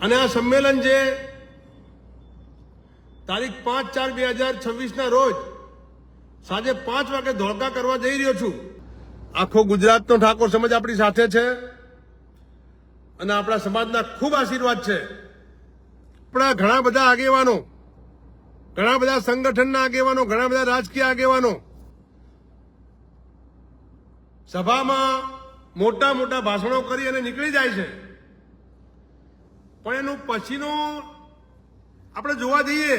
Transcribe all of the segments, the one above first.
અને આ સંમેલન જે તારીખ 5/4/2026 રોજ સાંજે 5 વાગે ધોળકા કરવા જઈ રહ્યો છું. આખો ગુજરાતનો ઠાકોર સમાજ આપણી સાથે છે અને આપણા સમાજના ખૂબ આશીર્વાદ છે. આપણા ઘણા બધા આગેવાનો, ઘણા બધા સંગઠનના આગેવાનો, ઘણા બધા રાજકીય આગેવાનો સભામાં મોટા મોટા ભાષણો કરી અને નીકળી જાય છે, પણ એનું પછીનું આપણે જોવા જઈએ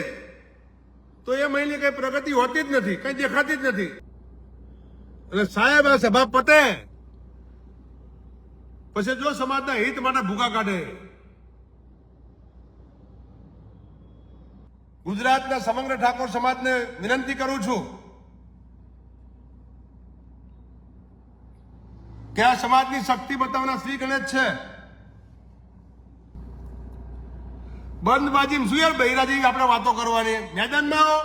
તો એ મહિને કઈ પ્રગતિ હોતી જ નથી, કઈ દેખાતી જ નથી. અને સાહેબ આ સભા પતે પછી જો સમાજના હિત માટે ભૂકા કાઢે. ગુજરાતના સમગ્ર ઠાકોર સમાજને વિનંતી કરું છું કે આ સમાજની શક્તિ બતાવનાર શ્રી ગણેશ છે. બંધ બાજી શું યાર બૈરાજી આપણે વાતો કરવાની, મેદાનમાં આવો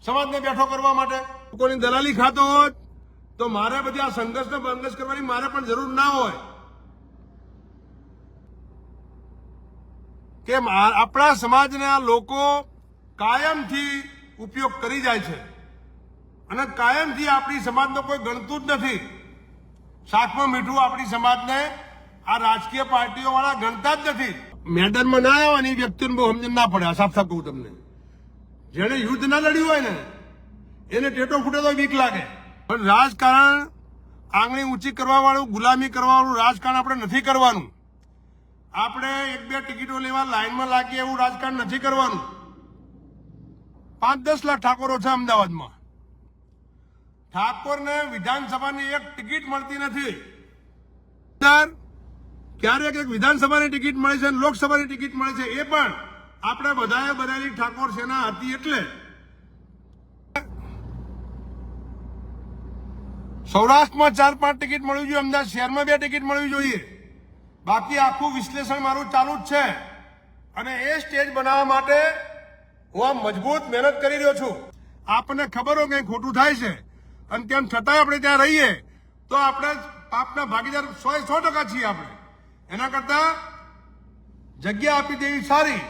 સમાજને બેઠો કરવા માટે. કોની દલાલી ખાતો હોત તો મારે બધી આ સંઘર્ષને બંઘર્ષ કરવાની મારે પણ જરૂર ના હોય. કે આપણા સમાજના લોકો કાયમથી ઉપયોગ કરી જાય છે અને કાયમથી આપણી સમાજનો કોઈ ગણતું જ નથી. શાકમાં મીઠું આપણી સમાજને આ રાજકીય પાર્ટીઓ વાળા ગણતા જ નથી. મેદાનમાં ના આવવાની વ્યક્તિને બહુ સમજણ ના પડે. સાફ સાફ કહું તમને, જેને યુદ્ધ ના લડ્યું હોય ને એને ટેટો ફૂટે તો બીક લાગે. પણ રાજકારણ આંગળી ઊંચી કરવા વાળું, ગુલામી કરવા વાળું રાજકારણ આપણે નથી કરવાનું. આપણે 1-2 ટિકિટો લેવા લાઈનમાં લાગીએ એવું રાજકારણ નથી કરવાનું. 5-10 લાખ ઠાકોરો છે અમદાવાદમાં. ઠાકોરને વિધાનસભાની એક ટિકિટ મળતી નથી. ક્યારેક એક વિધાનસભાની ટિકિટ મળે છે, લોકસભાની ટિકિટ મળે છે, એ પણ આપણે બધાએ બધાની ઠાકોર સેના હતી એટલે. સૌરાષ્ટ્રમાં 4-5 ટિકિટ મળવી જોઈએ, અમદાવાદ શહેરમાં 2 ટિકિટ મળવી જોઈએ. બાકી આખું વિશ્લેષણ મારું ચાલુ જ છે અને એ સ્ટેજ બનાવવા માટે હું આ મજબૂત મહેનત કરી રહ્યો છું. આપણને ખબર હોય કંઈ ખોટું થાય છે અને તેમ છતાંય આપણે ત્યાં રહીએ તો આપણે પાપના ભાગીદાર 100% છીએ. આપણે એના કરતા જગ્યા આપી દેવી સારી.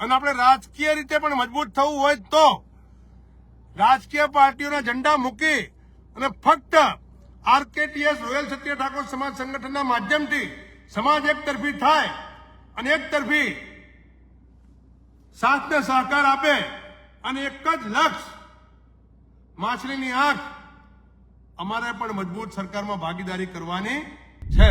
અને આપણે રાજકીય રીતે પણ મજબૂત થવું હોય તો રાજકીય પાર્ટીઓના ઝંડા મૂકી અને ફક્ત આરકેટીએસ રોયલ ક્ષત્રિય ઠાકોર સમાજ સંગઠનના માધ્યમથી સમાજ એક તરફી થાય અને એક તરફી સાથને સહકાર આપે અને એક જ લક્ષ્ય માછલીની આંખ, અમારે પણ મજબૂત સરકારમાં ભાગીદારી કરવાની છે.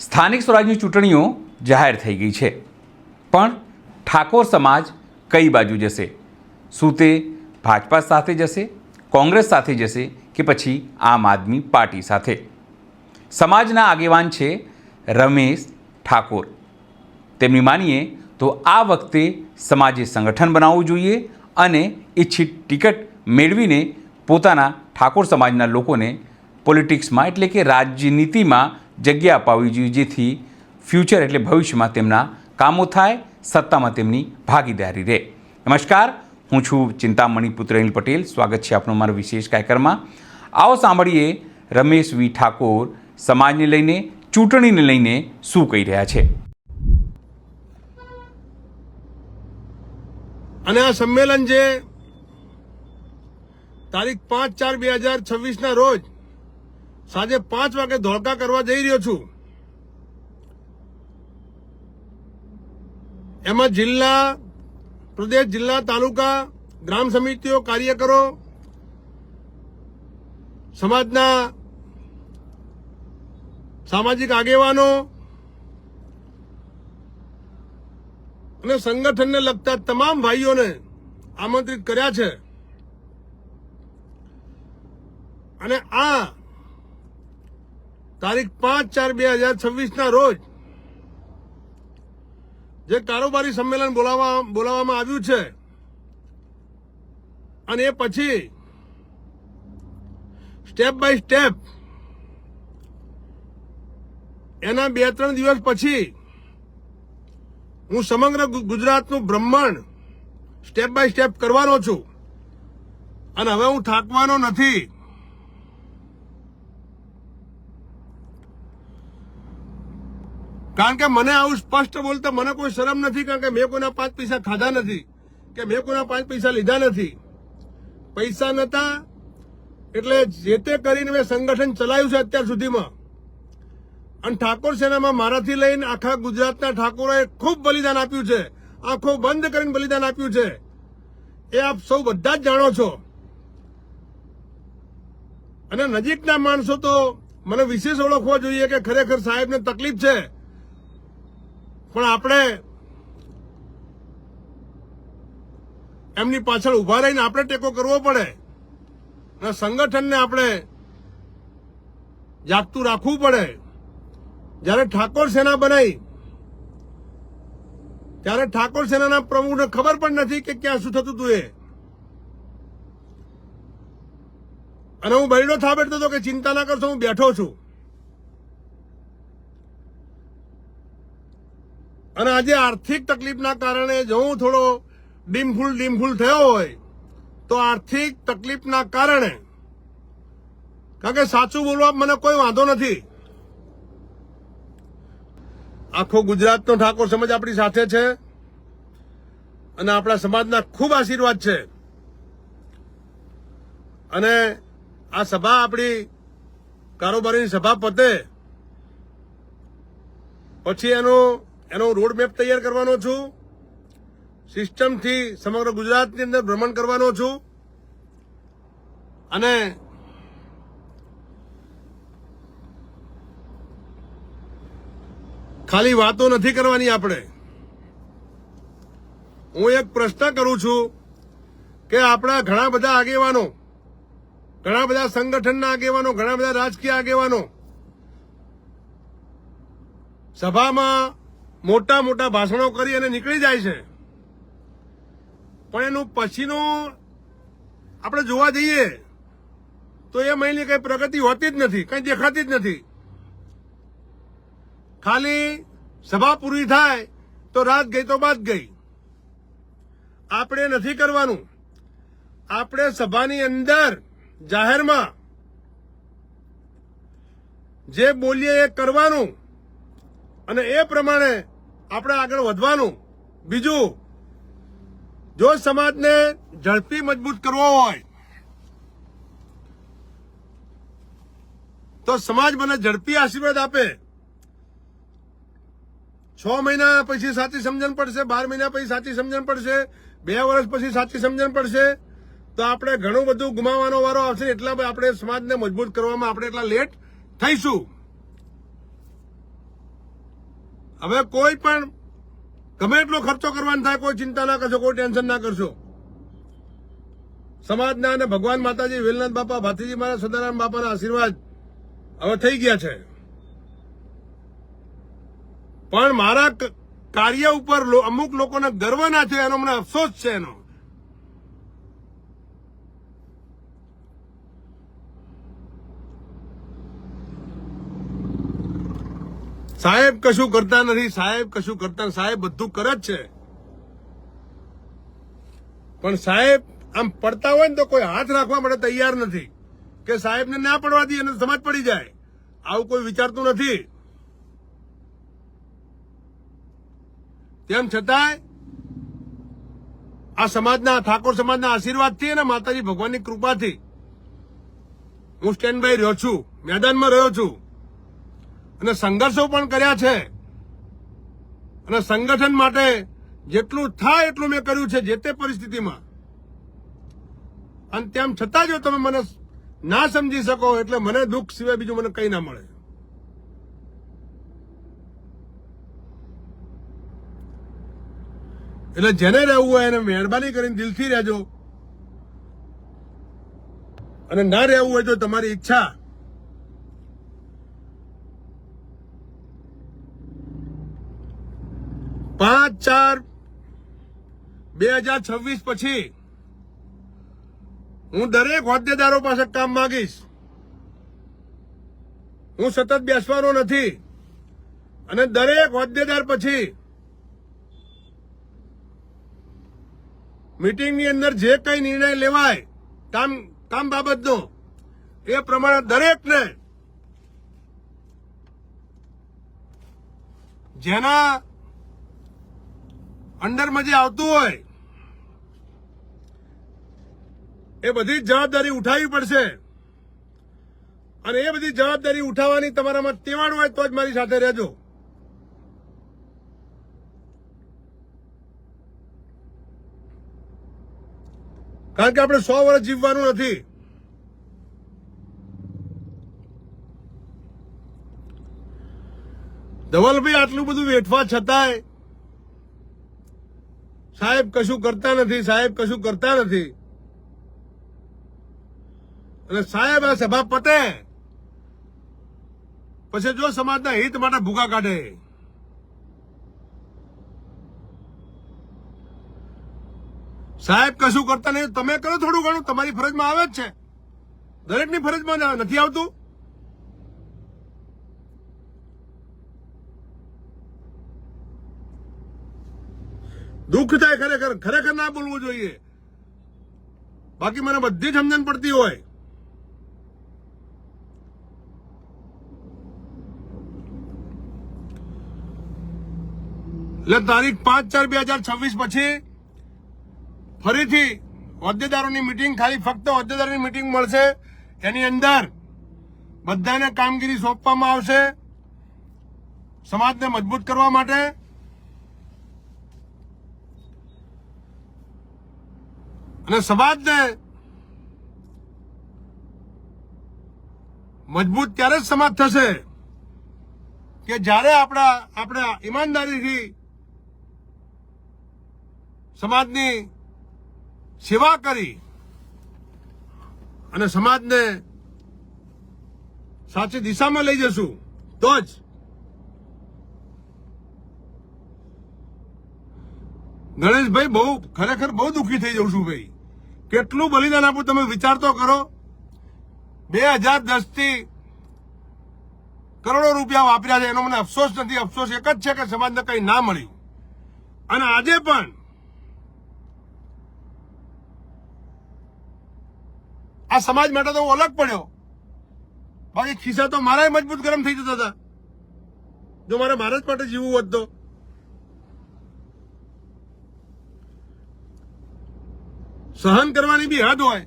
સ્થાનિક સ્વરાજની ચૂંટણીઓ જાહેર થઈ ગઈ છે, પણ ઠાકોર સમાજ કઈ બાજુ જશે? શું તે ભાજપા સાથે જશે, કોંગ્રેસ સાથે જશે કે પછી આમ આદમી પાર્ટી સાથે? સમાજના આગેવાન છે રમેશ ઠાકોર. તેમની માનીએ તો આ વખતે સમાજે સંગઠન બનાવવું જોઈએ અને ઇચ્છિત ટિકિટ મેળવીને પોતાના ઠાકોર સમાજના લોકોને પોલિટિક્સમાં એટલે કે રાજનીતિમાં જગ્યા અપાવવી જોઈએ, જેથી ફ્યુચર એટલે ભવિષ્યમાં તેમના કામો થાય, સત્તામાં તેમની ભાગીદારી રહે. નમસ્કાર, હું છું ચિંતામણી પુત્ર અનિલ પટેલ. સ્વાગત છે આપનું મારા વિશેષ કાર્યક્રમમાં. આવો સાંભળીએ રમેશ વી ઠાકોર સમાજને લઈને, ચૂંટણીને લઈને શું કહી રહ્યા છે. અને આ સંમેલન જે તારીખ 5/4/2026 રોજ સાંજે 5 વાગે ધોળકા કરવા જઈ રહ્યો છું. એમાં જિલ્લા, પ્રદેશ, જિલ્લા, તાલુકા, ગ્રામ સમિતિઓ, કાર્યકરો, સમાજના સામાજિક આગેવાનો અને સંગઠનને લગતા તમામ ભાઈઓને આમંત્રિત કર્યા છે. અને આ તારીખ 5/4/2026 રોજ જે કારોબારી સંમેલન બોલાવવામાં આવ્યું છે અને એ પછી સ્ટેપ બાય સ્ટેપ એના 2-3 દિવસ પછી હું સમગ્ર ગુજરાતનું બ્રહ્માંડ સ્ટેપ બાય સ્ટેપ કરવાનો છું અને હવે હું થાકવાનો નથી. કારણ કે મને આવું સ્પષ્ટ બોલતા મને કોઈ શરમ નથી, કારણ કે મેં કોઈના 5 પૈસા ખાધા નથી કે મેં કોઈના 5 પૈસા લીધા નથી. પૈસા નતા એટલે જે તે કરીને મેં સંગઠન ચલાવ્યું છે અત્યાર સુધીમાં. અને ઠાકોર સેનામાં મારાથી લઈને આખા ગુજરાતના ઠાકોરોએ ખૂબ બલિદાન આપ્યું છે, આંખો બંધ કરીને બલિદાન આપ્યું છે, એ આપ સૌ બધા જ જાણો છો. અને નજીકના માણસો તો મને વિશેષ ઓળખવા જોઈએ કે ખરેખર સાહેબને તકલીફ છે, પણ આપણે એમની પાછળ ઉભા રહીને આપણે ટેકો કરવો પડે અને સંગઠનને આપણે જાગતું રાખવું પડે. જ્યારે ઠાકોર સેના બનાવી ત્યારે ઠાકોર સેનાના પ્રમુખને ખબર પણ નથી કે ક્યાં શું થતું હતું એ. અને હું બૈડો થાબેડતો હતો કે ચિંતા ના કરશો, હું બેઠો છું. અને આજે આર્થિક તકલીફના કારણે જો હું થોડો ડીમફૂલ થયો હોય તો આર્થિક તકલીફના કારણે, કારણ કે સાચું બોલવા મને કોઈ વાંધો નથી. આખો ગુજરાતનો ઠાકોર સમાજ આપણી સાથે છે અને આપણા સમાજના ખૂબ આશીર્વાદ છે. અને આ સભા આપણી કારોબારીની સભા પતે પછી એનો રોડ મેપ તૈયાર કરવાનો છું. સિસ્ટમથી સમગ્ર ગુજરાતની અંદર ભ્રમણ કરવાનો છું. અને ખાલી વાતો નથી કરવાની આપણે. હું એક પ્રશ્ન કરું છું કે આપણા ઘણા બધા આગેવાનો, ઘણા બધા સંગઠનના આગેવાનો, ઘણા બધા રાજકીય આગેવાનો સભામાં મોટા મોટા ભાષણો કરી અને નીકળી જાય છે, પણ એનું પછીનું આપણે જોવા જઈએ તો એ મહિને કઈ પ્રગતિ હોતી જ નથી, કઈ દેખાતી જ નથી. ખાલી સભા પૂરી થાય તો રાત ગઈ તો બાત ગઈ. આપણે નથી કરવાનું. આપણે સભાની અંદર જાહેરમાં જે બોલીએ એ કરવાનું અને એ પ્રમાણે આપણે આગળ વધવાનું. બીજું, જો સમાજને ઝડપી મજબૂત કરવો હોય તો સમાજ મને ઝડપી આશીર્વાદ આપે. 6 મહિના પછી સાચી સમજણ પડશે, 12 મહિના પછી સાચી સમજણ પડશે, 2 વર્ષ પછી સાચી સમજણ પડશે, તો આપણે ઘણું બધું ગુમાવવાનો વારો આવશે. એટલા આપણે સમાજને મજબૂત કરવામાં આપણે એટલા લેટ થઈશું. હવે કોઈ પણ ગમે એટલો ખર્ચો કરવાનો થાય, કોઈ ચિંતા ના કરશો, કોઈ ટેન્શન ના કરશો. સમાજના અને ભગવાન માતાજી, વેલનાથ બાપા, ભાતીજી મહારાજ, સદારામ બાપાના આશીર્વાદ હવે થઈ ગયા છે. પણ મારા કાર્ય ઉપર અમુક લોકોને ગર્વ ના થયો, એનો મને અફસોસ છે. એનો સાહેબ કશું કરતા નથી, સાહેબ કશું કરતા નથી. સાહેબ બધું કરે જ છે, પણ સાહેબ આમ પડતા હોય ને તો કોઈ હાથ રાખવા માટે તૈયાર નથી કે સાહેબને ના પડવા દઈએ અને સમાજ પડી જાય. આવું કોઈ વિચારતું નથી. તેમ છતાંય આ સમાજના, ઠાકોર સમાજના આશીર્વાદથી અને માતાજી ભગવાનની કૃપાથી હું સ્ટેન્ડ બાય રહ્યો છું, મેદાનમાં રહ્યો છું અને સંઘર્ષો પણ કર્યા છે. અને સંગઠન માટે જેટલું થાય એટલું મેં કર્યું છે જે તે પરિસ્થિતિમાં. અને તેમ છતાં જો તમે મને ના સમજી શકો એટલે મને દુઃખ સિવાય બીજું મને કંઈ ના મળે. એટલે જેને રહેવું હોય એને મહેરબાની કરીને દિલથી રહેજો, અને ના રહેવું હોય તો તમારી ઈચ્છા. પાંચ 4/2026 પછી હું દરેક હોદ્દેદારો પાસે કામ માંગીશ. હું સતત બેસવાનો નથી અને દરેક હોદ્દેદાર પછી મીટિંગની અંદર જે કઈ નિર્ણય લેવાય કામ બાબતનો એ પ્રમાણે દરેકને જેના અંડરમાં જે આવતું હોય એ બધી જવાબદારી ઉઠાવવી પડશે અને એ બધી જવાબદારી ઉઠાવવાની તમારામાં તેવાડ હોય તો જ મારી સાથે રહેજો. કારણ કે આપણે 100 વર્ષ જીવવાનું નથી. ધવલભાઈ આટલું બધું વેઠવા છતાંય સાહેબ કશું કરતા નથી, સાહેબ કશું કરતા નથી. અને સાહેબ આ સભા પતે પછી જો સમાજના હિત માટે ભૂકા કાઢે. સાહેબ કશું કરતા નહીં, તમે કરો થોડું ઘણું, તમારી ફરજમાં આવે જ છે, દરેકની ફરજમાં નથી આવતું. દુઃખ થાય ખરેખર ના બોલવું જોઈએ. બાકી મને બધી જ સમજણ પડતી હોય. એટલે તારીખ 5/4/2026 પછી ફરીથી હોદ્દેદારોની મીટિંગ, ખાલી ફક્ત હોદ્દેદારોની મીટિંગ મળશે. એની અંદર બધાને કામગીરી સોંપવામાં આવશે સમાજને મજબૂત કરવા માટે. અને સમાજને મજબૂત ત્યારે જ સમાજ થશે કે જ્યારે આપણા ઈમાનદારીથી સમાજની સેવા કરી અને સમાજને સાચી દિશામાં લઈ જશું તો જ. ગણેશભાઈ ખરેખર બહુ દુઃખી થઈ જઉં છું ભાઈ. કેટલું બલિદાન આપું તમે વિચાર તો કરો. 2010 થી કરોડો રૂપિયા વાપર્યા છે, એનો મને અફસોસ નથી. અફસોસ એક જ છે કે સમાજને કંઈ ના મળ્યું. અને આજે પણ આ સમાજ માટે તો હું અલગ પડ્યો, બાકી ખિસ્સા તો મારા મજબૂત ગરમ થઈ જતા હતા જો મારે ભારત માટે જીવવું હોત તો. સહન કરવાની બી હદ હોય.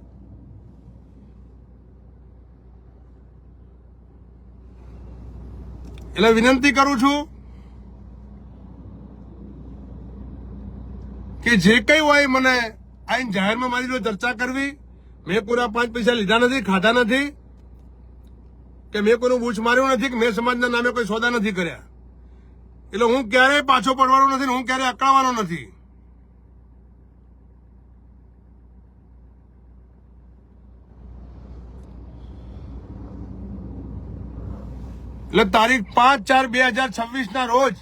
એટલે વિનંતી કરું છું કે જે કઈ હોય મને આઈને જાહેરમાં મારી જોડે ચર્ચા કરવી. મેં પૂરા 5 પૈસા લીધા નથી, ખાધા નથી, કે મેં કોઈનું બૂચ માર્યું નથી, કે મેં સમાજના નામે કોઈ સોદા નથી કર્યા. એટલે હું ક્યારેય પાછો પડવાનો નથી, હું ક્યારેય અકળાવાનો નથી. એટલે તારીખ 5/4/2026 ના રોજ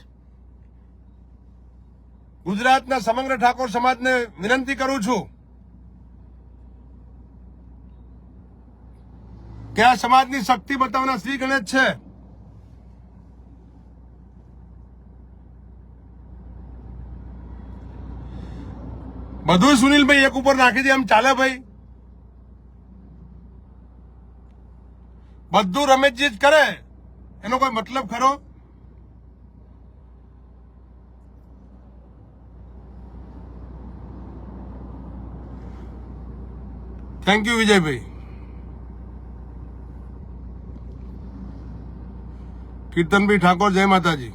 ગુજરાતના સમગ્ર ઠાકોર સમાજને વિનંતી કરું છું કે આ સમાજની શક્તિ બતાવનાર શ્રી ગણેશ છે. બધું સુનિલભાઈ એક ઉપર નાખી દે એમ ચાલે ભાઈ? બધું રમેશજી જ કરે એનો કોઈ મતલબ ખરો? Thank you Vijaybhai. કીર્તનભાઈ ઠાકોર, જય માતાજી.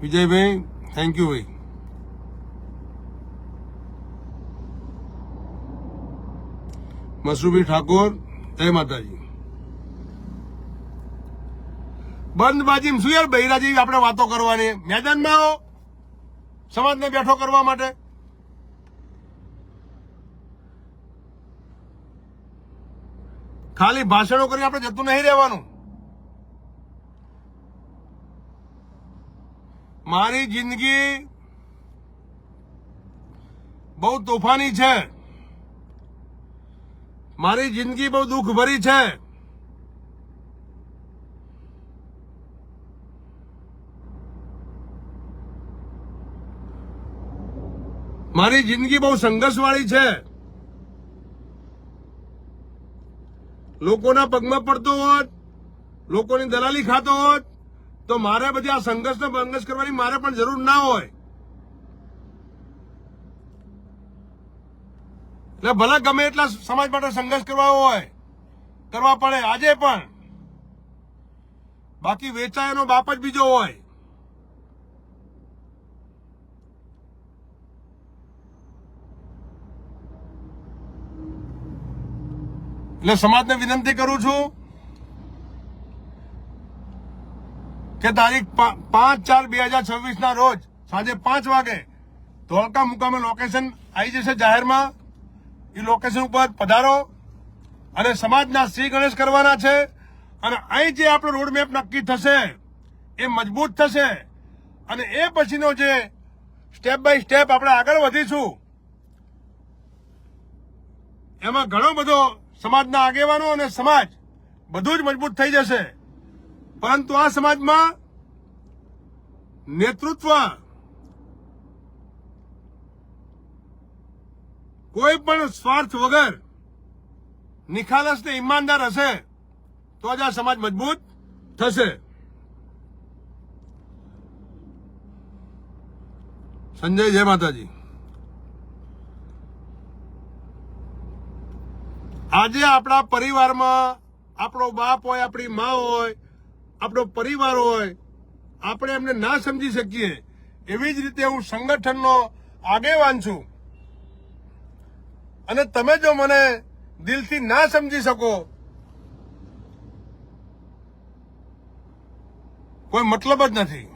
વિજયભાઈ થેન્ક યુ ભાઈ. મસરૂભાઈ ઠાકોર, જય માતાજી. બંધબાજી શું યાર બૈરાજી આપણે વાતો કરવાની? મેદાનમાં આવો સમાજને બેઠો કરવા માટે. ખાલી ભાષણો કરીને આપણે જતું નહીં રહેવાનું. મારી જિંદગી બહુ તોફાની છે, મારી જિંદગી બહુ દુઃખ ભરી છે. મારી જિંદગી બહુ સંઘર્ષવાળી છે. લોકોના પગમાં પડતો હોત, લોકોની દલાલી ખાતો હોત તો મારે બધી આ સંઘર્ષને બંઘર્ષ કરવાની મારે પણ જરૂર ના હોય. એટલે ભલે ગમે એટલા સમાજ માટે સંઘર્ષ કરવા હોય, કરવા પડે આજે પણ. બાકી વેચાયનો બાપ જ બીજો હોય. એટલે સમાજને વિનંતી કરું છું કે તારીખ 5/4/2026 ના રોજ સાંજે 5 વાગે ધોળકા મુકામે લોકેશન આવી જશે જાહેરમાં. એ લોકેશન ઉપર પધારો અને સમાજના શ્રી ગણેશ કરવાના છે. અને અહીં જે આપણો રોડમેપ નક્કી થશે એ મજબૂત થશે અને એ પછીનો જે સ્ટેપ બાય સ્ટેપ આપણે આગળ વધીશું એમાં ઘણો બધો સમાજના આગેવાનો અને સમાજ બધું જ મજબૂત થઈ જશે. પરંતુ આ સમાજમાં નેતૃત્વ કોઈ પણ સ્વાર્થ વગર નિખાલસ ને ઈમાનદાર હશે તો જ આ સમાજ મજબૂત થશે. સંજય, જય માતાજી. આજે આપણા પરિવારમાં આપણો બાપ હોય, આપણી મા હોય, આપણો પરિવાર હોય, આપણે એમને ના સમજી શકીએ. એવી જ રીતે હું સંગઠનનો આગેવાન છું અને તમે જો મને દિલથી ના સમજી શકો કોઈ મતલબ જ નથી.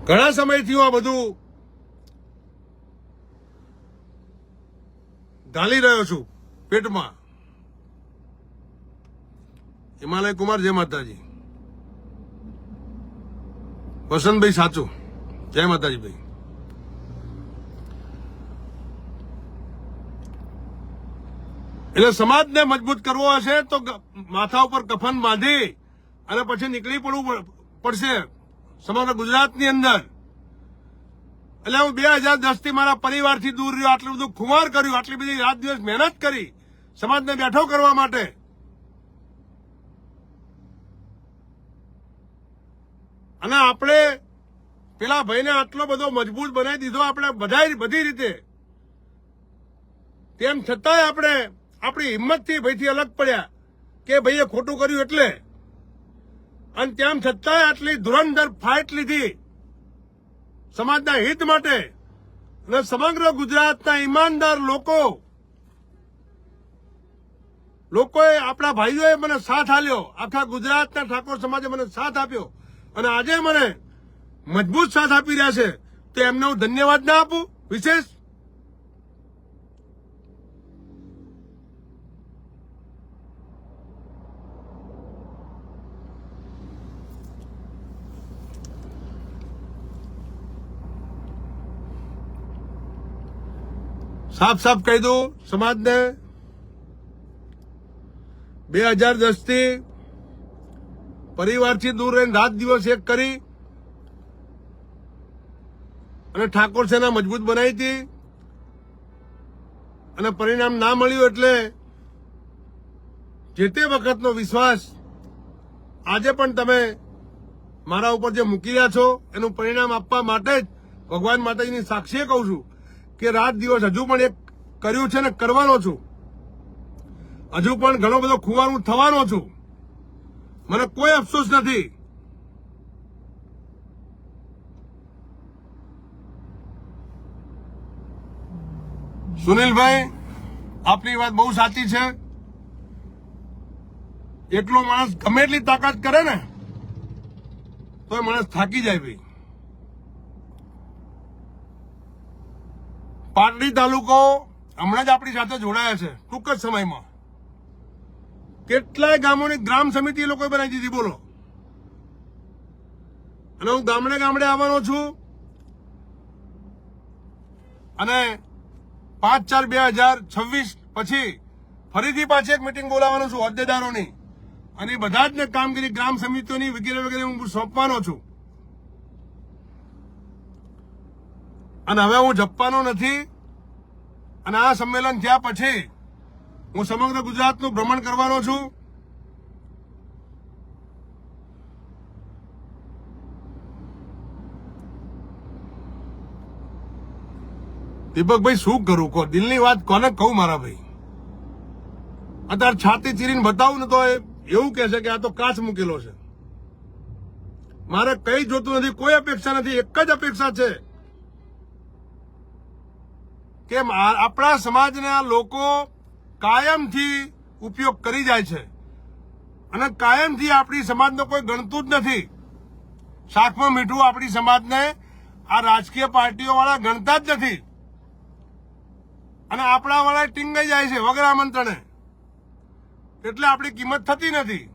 ઘણા સમયથી હું આ બધું ગાલી રહ્યો છું પેટમાં. હિમાલય કુમાર, જય માતાજી. વસંતભાઈ સાચું, જય માતાજી ભાઈ. એટલે સમાજને મજબૂત કરવો હશે તો માથા ઉપર કફન બાંધી અને પછી નીકળી પડવું પડશે સમગ્ર ગુજરાતની અંદર. એટલે હું 2010 થી મારા પરિવારથી દૂર રહ્યો, આટલું બધું ખુમાર કર્યું, આટલી બધી રાત દિવસ મહેનત કરી સમાજને બેઠો કરવા માટે. અને આપણે પેલા ભાઈને આટલો બધો મજબૂત બનાવી દીધો આપણે બધી રીતે. તેમ છતાંય આપણે આપણી હિંમતથી ભાઈથી અલગ પડ્યા કે ભાઈએ ખોટું કર્યું એટલે. અને તેમ છતાંય આટલી ધુરંધર ફાઇટ લીધી સમાજના હિત માટે. અને સમગ્ર ગુજરાતના ઈમાનદાર લોકોએ આપણા ભાઈઓએ મને સાથ આપ્યો. આખા ગુજરાતના ઠાકોર સમાજે મને સાથ આપ્યો અને આજે મને મજબૂત સાથ આપી રહ્યા છે. તો એમને હું ધન્યવાદ ના આપું વિશેષ? સાફ કહી દઉં સમાજને, 2010 થી પરિવારથી દૂર રહીને રાત દિવસ એક કરી અને ઠાકોર સેના મજબૂત બનાવી હતી અને પરિણામ ના મળ્યું. એટલે જે તે વખતનો વિશ્વાસ આજે પણ તમે મારા ઉપર જે મૂકી રહ્યા છો એનું પરિણામ આપવા માટે જ ભગવાન માતાજીની સાક્ષીએ કહું છું કે રાત દિવસ હજુ પણ એક કર્યું છે ને કરવાનો છું. હજુ પણ ઘણો બધો ખુવારું થવાનો છું. મને કોઈ અફસોસ નથી. સુનિલભાઈ, આપની વાત બહુ સાચી છે. એટલો માણસ ગમે એટલી તાકાત કરે ને તો માણસ થાકી જાય. ભાઈ, પાટડી તાલુકો હમણાં જ આપણી સાથે જોડાયા છે ટૂંક જ સમયમાં. કેટલાય ગામોની ગ્રામ સમિતિ એ લોકોએ બનાવી દીધી, બોલો. અને હું ગામડે આવવાનો છું અને 5/4/2026 પછી ફરીથી પાછી એક મીટિંગ બોલાવવાનો છું હોદ્દેદારોની. અને એ બધા જ ને કામગીરી ગ્રામ સમિતિઓની વગેરે વગેરે હું સોંપવાનો છું. અને હવે હું જપવાનો નથી. અને આ સંમેલન થયા પછી હું સમગ્ર ગુજરાતનું ભ્રમણ કરવાનો છું. દીપકભાઈ શું કરું કહો, દિલની વાત કોને કહું મારા ભાઈ. અત્યારે છાતી ચીરીને બતાવું ને તો એવું કહે છે કે આ તો કાચ મૂકેલો છે. મારે કઈ જોતું નથી, કોઈ અપેક્ષા નથી. એક જ અપેક્ષા છે કે આપણા સમાજના લોકો કાયમથી ઉપયોગ કરી જાય છે અને કાયમથી આપણી સમાજનો કોઈ ગણતું જ નથી. શાકમાં મીઠું આપણી સમાજને આ રાજકીય પાર્ટીઓ વાળા ગણતા જ નથી અને આપણા વાળા ટીંગાઈ જાય છે વગર આમંત્રણે. એટલે આપણી કિંમત થતી નથી.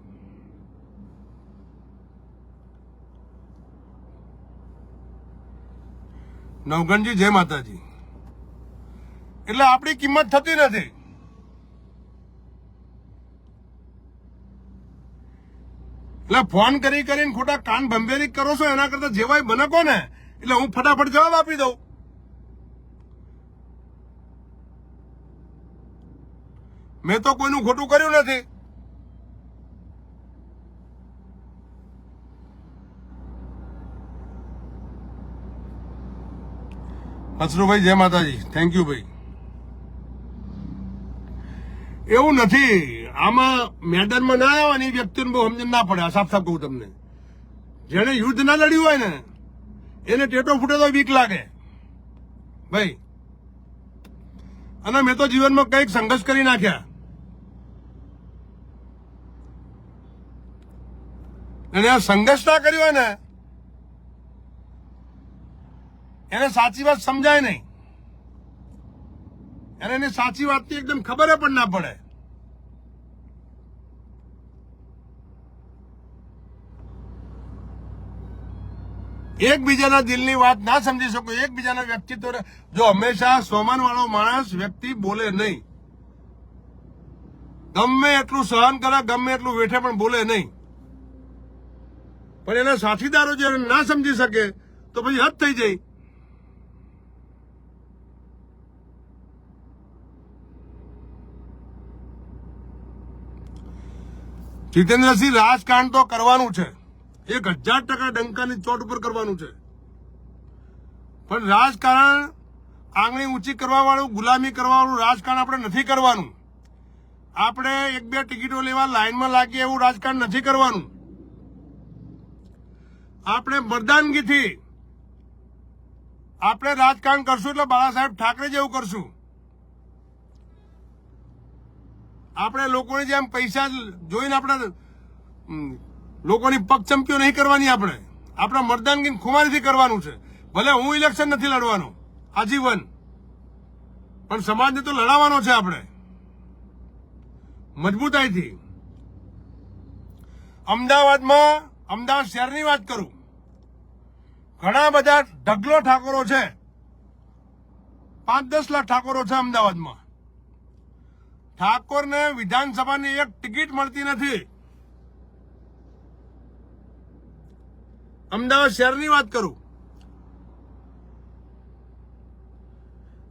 નવગણજી જય માતાજી. એટલે આપણી કિંમત થતી નથી. એટલે ફોન કરી કરીને ખોટા કાન ભંભેરી કરો છો એના કરતા જેવાય બને કોને એટલે હું ફટાફટ જવાબ આપી દઉં. મેં તો કોઈનું ખોટું કર્યું નથી. હસરુભાઈ જય માતાજી, થેન્ક યુ ભાઈ. એવું નથી, આમાં મેદાનમાં ના આવવાની વ્યક્તિને બહુ સમજણ ના પડે. સાફ સાફ કહું તમને, જેને યુદ્ધ ના લડ્યું હોય ને એને ટેટો ફૂટે તો બીક લાગે ભાઈ. અને મેં તો જીવનમાં કંઈક સંઘર્ષ કરી નાખ્યા અને આ સંઘર્ષ ના કર્યો હોય ને એને સાચી વાત સમજાય નહીં અને એને સાચી વાતની એકદમ ખબર પણ ના પડે. એકબીજાના દિલની વાત ના સમજી શકો, એકબીજાના વ્યક્તિત્વ. જો હંમેશા સ્વમાન વાળો માણસ વ્યક્તિ બોલે નહીં. ગમે એટલું સહન કરે, ગમે એટલું વેઠે પણ બોલે નહીં. પણ એના સાથીદારો જે ના સમજી શકે તો પછી હદ થઈ જાય. જીતેન્દ્રસિંહ, રાજકારણ તો કરવાનું છે, 1000% ડંકાની ચોટ ઉપર કરવાનું છે. પણ રાજકારણ આંગળી ઊંચી કરવા વાળું, ગુલામી કરવા વાળું રાજકારણ આપણે નથી કરવાનું. આપણે 1-2 ટિકિટો લેવા લાઈનમાં લાગીએ એવું રાજકારણ નથી કરવાનું. આપણે મર્દાનગીથી આપણે રાજકારણ કરશું એટલે બાળા સાહેબ ઠાકરે જેવું કરશું. આપણે લોકોની જેમ પૈસા જોઈને આપણે લોકોની પગચંપીઓ નહીં કરવાની. આપણે મર્દાનગી ખુમારીથી કરવાનું છે. ભલે હું ઇલેક્શન નથી લડવાનો આજીવન, પણ સમાજને તો લડાવવાનો છે આપણે મજબૂતાઈથી. અમદાવાદ શહેરની વાત કરું, ઘણા બધા ઢગલો ઠાકોરો છે, 5-10 લાખ ઠાકોરો છે અમદાવાદમાં. ઠાકોરને વિધાનસભાની એક ટિકિટ મળતી નથી. અમદાવાદ શહેરની વાત કરું.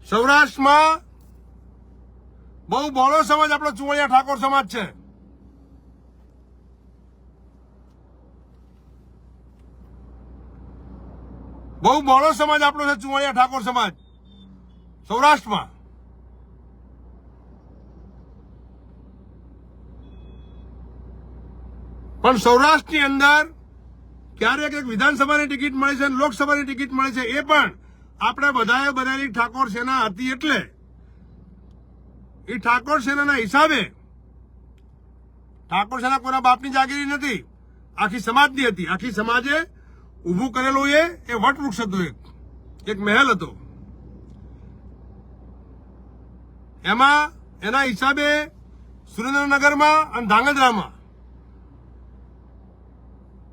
સૌરાષ્ટ્રમાં બહુ બહોળો સમાજ આપણો ચુવાડિયા ઠાકોર સમાજ છે. બહુ બહોળો સમાજ આપણો છે ચુવાડિયા ઠાકોર સમાજ સૌરાષ્ટ્રમાં. પણ સૌરાષ્ટ્રની અંદર ક્યારેક એક વિધાનસભાની ટિકિટ મળી છે, લોકસભાની ટિકિટ મળી છે, એ પણ આપણે બધાએ બનેલી ઠાકોર સેના હતી. એટલે એ ઠાકોર સેનાના હિસાબે, ઠાકોર સેના કોઈના બાપની જાગીરી નથી, આખી સમાજની હતી. આખી સમાજે ઉભું કરેલું એ વટવૃક્ષ હતું, એક મહેલ હતો. એમાં એના હિસાબે સુરેન્દ્રનગરમાં અને ધાંગધ્રામાં,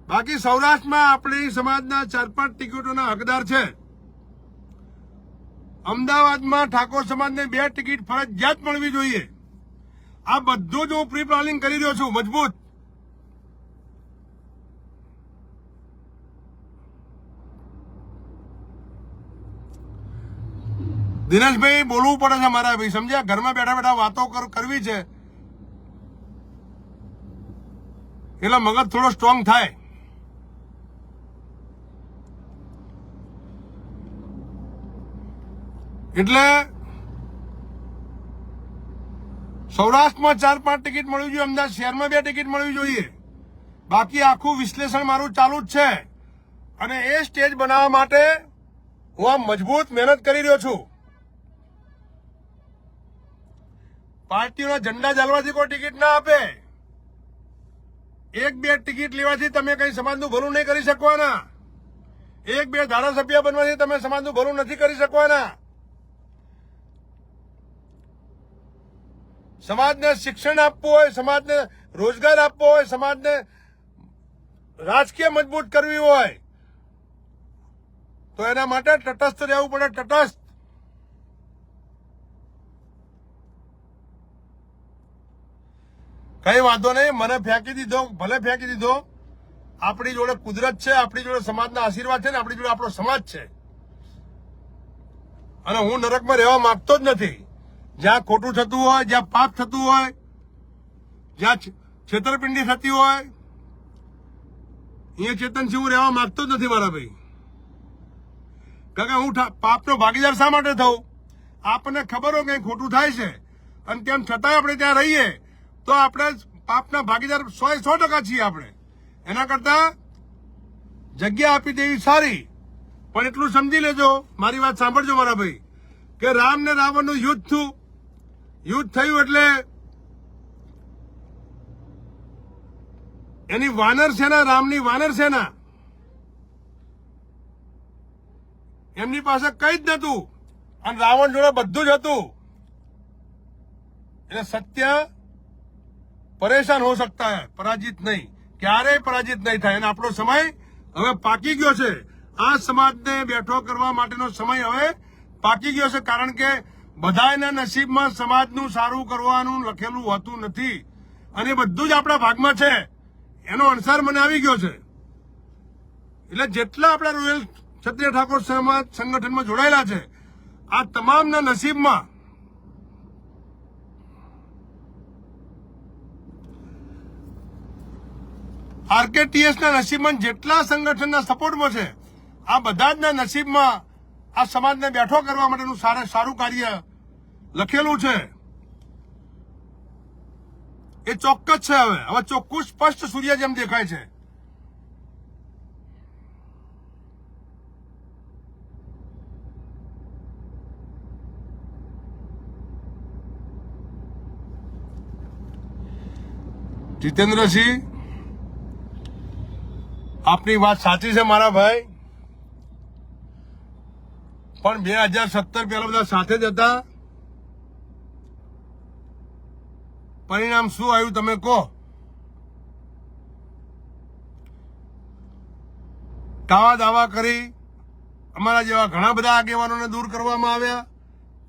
બાકી સૌરાષ્ટ્રમાં આપણી સમાજના 4-5 ટિકિટોના હકદાર છે. અમદાવાદમાં ઠાકોર સમાજને 2 ટિકિટ ફરજિયાત મળવી જોઈએ. આ બધું જ હું પ્રી પ્લાનિંગ કરી રહ્યો છું મજબૂત. દિનેશભાઈ બોલવું પડે છે મારા ભાઈ, સમજ્યા? ઘરમાં બેઠા બેઠા વાતો કરવી છે એટલે મગજ થોડો સ્ટ્રોંગ થાય. એટલે સૌરાષ્ટ્રમાં 4-5 ટિકિટ મળવી જોઈએ, અમદાવાદ શહેરમાં 2 ટિકિટ મળવી જોઈએ. બાકી આખું વિશ્લેષણ મારું ચાલુ જ છે અને એ સ્ટેજ બનાવવા માટે હું આ મજબૂત મહેનત કરી રહ્યો છું. પાર્ટીઓના ઝંડા ઝાલવાથી કોઈ ટિકિટ ના આપે. 1-2 ટિકિટ લેવાથી તમે કઈ સમાજનું ભલું નહીં કરી શકવાના. 1-2 ધારાસભ્ય બનવાથી તમે સમાજનું ભલું નથી કરી શકવાના. સમાજને શિક્ષણ આપવું હોય, સમાજને રોજગાર આપવો હોય, સમાજને રાજકીય મજબૂત કરવી હોય તો એના માટે તટસ્થ રહેવું પડે. તટસ્થ. કઈ વાંધો નહીં, મને ફેંકી દીધો, ભલે ફેંકી દીધો. આપણી જોડે કુદરત છે, આપણી જોડે સમાજના આશીર્વાદ છે ને આપણી જોડે આપણો સમાજ છે. અને હું નરકમાં રહેવા માંગતો જ નથી. જ્યાં ખોટું થતું હોય, જ્યાં પાપ થતું હોય, જ્યાં છેતરપિંડી થતી હોય, અહીંયા ચેતનસિંહ હું રહેવા માંગતો જ નથી મારા ભાઈ. કારણ કે હું પાપનો ભાગીદાર શા માટે થઉં? આપણને ખબર હોય કે ખોટું થાય છે અને તેમ છતાંય આપણે ત્યાં રહીએ તો આપણે પાપના ભાગીદાર 100% છીએ આપણે. એના કરતા જગ્યા આપી દેવી સારી. પણ એટલું સમજી લેજો, મારી વાત સાંભળજો મારા ભાઈ, કે રામ ને રાવણનું યુદ્ધ થયું. યુદ્ધ થયું એટલે એની વાનર સેના, રામની વાનર સેના, એમની પાસે કઈ જ નતું અને રાવણ જોડે બધું જ હતું. એટલે સત્ય પરેશાન હો सकता है, પરાજિત નહીં, ક્યારેય પરાજિત નહીં થાય. અને આપણો સમય હવે પાકી ગયો છે. આ સમાજને બેઠો કરવા માટેનો સમય હવે પાકી ગયો છે. કારણ કે બધાના નસીબમાં સમાજનું સારું કરવાનું લખેલું હોતું નથી અને બધું જ આપણા ભાગમાં છે. એનો અણસાર મને આવી ગયો છે. એટલે જેટલા આપણા રોયલ ક્ષત્રિય ઠાકોર સમાજ સંગઠનમાં જોડાયેલા છે, આ તમામના નસીબમાં આરકેટીએસ ના નસીબમાં જેટલા સંગઠનના સપોર્ટમાં છે, આ બધા જ ના નસીબમાં આ સમાજને બેઠો કરવા માટેનું સારું કાર્ય લખેલું છે. એ ચોક્કસ છે. હવે ચોખ્ખું સ્પષ્ટ સૂર્ય જેમ દેખાય છે. જીતેન્દ્રસિંહ, આપની વાત સાચી છે મારા ભાઈ, પણ 2017 પહેલા બધા સાથે જ હતા. પરિણામ શું આવ્યું તમે કહો? દાવા કરી અમારા જેવા ઘણા બધા આગેવાનોને દૂર કરવામાં આવ્યા.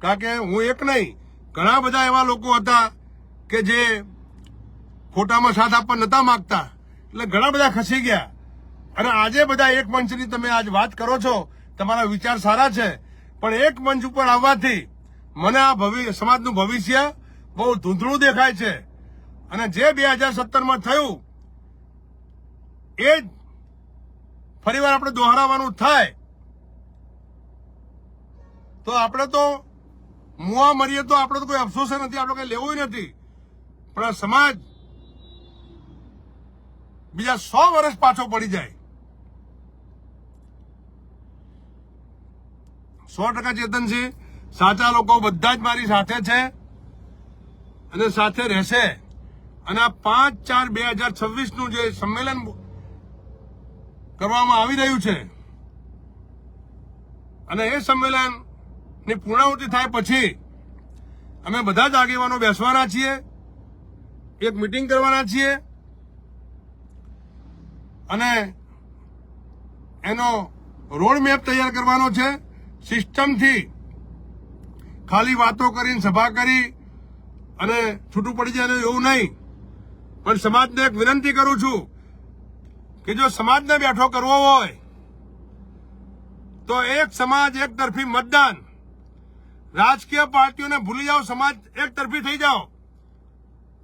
કારણ કે હું એક નહીં, ઘણા બધા એવા લોકો હતા કે જે ખોટામાં સાથ આપવા નતા માંગતા, એટલે ઘણા બધા ખસી ગયા. અને આજે બધા એક મંચની તમે આજ વાત કરો છો, તમારા વિચાર સારા છે, પણ એક મંચ ઉપર આવવાથી મને આ સમાજનું ભવિષ્ય બહુ ધૂંધળું દેખાય છે. અને જે 2017માં થયું એ જ ફરીવાર આપણે દોહરાવવાનું થાય તો આપણે તો મુવા મરીએ તો આપણે તો કોઈ અફસોસ નથી, આપણે કઈ લેવું નથી. પણ આ સમાજ બીજા 100 વર્ષ પાછો પડી જાય. 100% ચેતનસિંહ, સાચા લોકો બધા જ મારી સાથે છે અને સાથે રહેશે. અને આ 5/4/2026 જે સંમેલન કરવામાં આવી રહ્યું છે અને એ સંમેલનની પૂર્ણાહુતિ થાય પછી અમે બધા જ આગેવાનો બેસવાના છીએ, એક મીટિંગ કરવાના છીએ અને એનો રોડ મેપ તૈયાર કરવાનો છે. સિસ્ટમથી, ખાલી વાતો કરીને સભા કરી અને છૂટું પડી જાય એવું નહીં. પણ સમાજને એક વિનંતી કરું છું કે જો સમાજને બેઠો કરવો હોય તો એક સમાજ એક તરફી મતદાન, રાજકીય પાર્ટીઓને ભૂલી જાઓ, સમાજ એક તરફી થઈ જાઓ.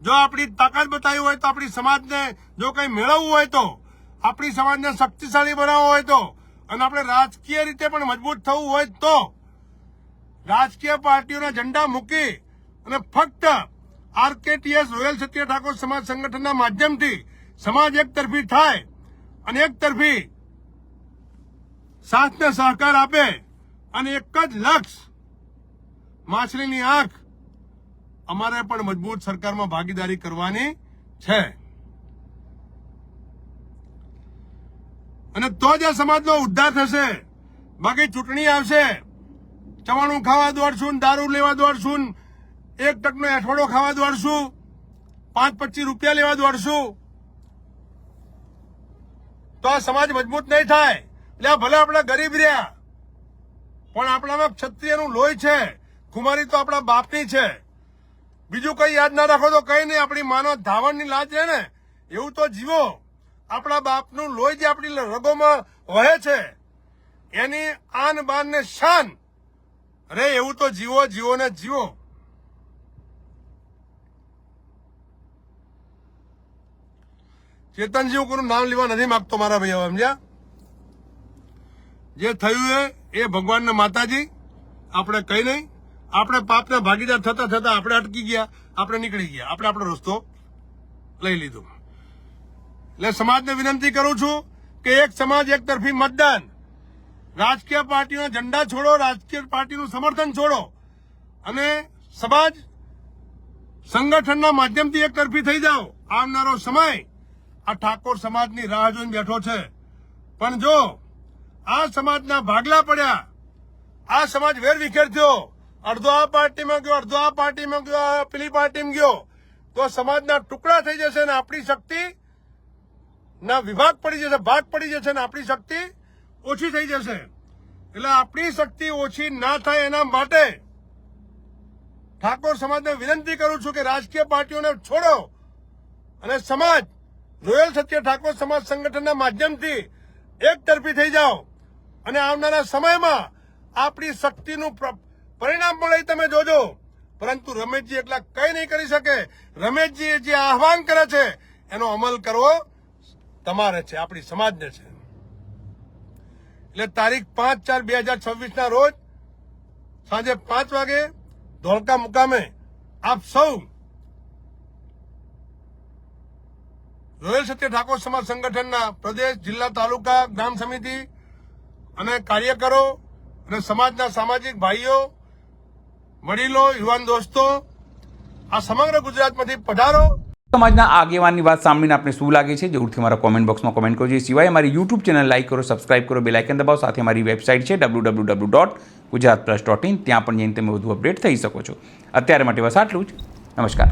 જો આપણી તાકાત બતાવી હોય તો, આપણી સમાજને જો કંઈ મેળવવું હોય તો, આપણી સમાજને શક્તિશાળી બનાવવો હોય તો, અને આપણે રાજકીય રીતે પણ મજબૂત થવું હોય તો રાજકીય પાર્ટીઓના ઝંડા મૂકી અને ફક્ત RKTS રોયલ સત્ય ઠાકોર સમાજ સંગઠનના માધ્યમથી સમાજ એક તરફી થાય અને એક તરફી સાથને સહકાર આપે અને એક જ લક્ષ્ય માછલીની આંખ, અમારે પણ મજબૂત સરકારમાં ભાગીદારી કરવાની છે. અને તો જ આ સમાજનો ઉદ્ધાર થશે. બાકી ચૂંટણી આવશે, ચવાણું ખાવા દોડશું, દારૂ લેવા દોડશું, 1 ટકનો એઠવાડો ખાવા દોડશું, 5-25 રૂપિયા લેવા દોડશું, તો આ સમાજ મજબૂત નહીં થાય. એટલે ભલે આપણે ગરીબ રહ્યા, પણ આપણામાં ક્ષત્રિયનું લોહી છે. કુમારી તો આપણા બાપની છે. બીજું કઈ યાદ ના રાખો તો કઈ નહીં. આપણી માનો ધાવણની લાજ છે ને, એવું તો જીવો. આપણા બાપનું લોહી જે આપણી રગોમાં વહે છે, એની આન બાન ને શાન અરે એવું તો જીવો, જીવો ને જીવો. ચેતનજી, હું કોઈનું નામ લેવા નથી માંગતો મારા ભાઈઓ, સમજ્યા? જે થયું એ ભગવાનના માતાજી, આપણે કઈ નહીં. આપણે પાપના ભાગીદાર થતા થતા આપણે અટકી ગયા, આપણે નીકળી ગયા, આપણે આપણો રસ્તો લઈ લીધો. એટલે સમાજને વિનંતી કરું છું કે એક સમાજ એક તરફી મતદાન, રાજકીય પાર્ટીના ઝંડા છોડો, રાજકીય પાર્ટીનું સમર્થન છોડો અને સમાજ સંગઠનના માધ્યમથી એક તરફી થઈ જાઓ. આવનારો સમય આ ઠાકોર સમાજની રાહ જોઈને બેઠો છે. પણ જો આ સમાજના ભાગલા પડ્યા, આ સમાજ વેરવિખેર થયો, અડધો આ પાર્ટીમાં ગયો, અડધો આ પાર્ટીમાં ગયો, પેલી પાર્ટીમાં ગયો, તો સમાજના ટુકડા થઈ જશે ને આપણી શક્તિ ના વિભાગ પડી જશે, ભાગ પડી જશે ને આપણી શક્તિ ઓછી થઈ જશે. એટલે આપણી શક્તિ ઓછી ના થાય એના માટે ઠાકોર સમાજને વિનંતી કરું છું કે રાજકીય પાર્ટીઓને છોડો અને સમાજ રોયલ સત્ય ઠાકોર સમાજ સંગઠનના માધ્યમથી એક તરફી થઈ જાઓ. અને આવનારા સમયમાં આપણી શક્તિનું પરિણામ મળે તમે જોજો. પરંતુ રમેશજી એકલા કઈ નહીં કરી શકે. રમેશજી જે આહવાન કરે છે એનો અમલ કરવો તમારે છે, આપણી સમાજને છે. એટલે તારીખ 5/4/2026 રોજ સાંજે 5 વાગે ધોળકા મુકામે આપ સૌ રોયલ સત્ય ઠાકોર સમાજ સંગઠનના પ્રદેશ, જિલ્લા, તાલુકા, ગ્રામ સમિતિ અને કાર્યકરો અને સમાજના સામાજિક ભાઈઓ, વડીલો, યુવાન દોસ્તો આ સમગ્ર ગુજરાતમાંથી પધારો. સમાજના આગેવાનની વાત સાંભળીને આપને શું લાગે છે જરૂરથી મારા કોમેન્ટ બોક્સમાં કોમેન્ટ કરજો. એ સિવાય અમારી યુટ્યુબ ચેનલ લાઈક કરો, સબસ્ક્રાઇબ કરો, બેલ આઇકન દબાવો. સાથે અમારી વેબસાઇટ છે www.gujaratplus.in, ત્યાં પણ જઈને તમે વધુ અપડેટ થઈ શકો છો. અત્યારે માટે બસ આટલું જ. નમસ્કાર.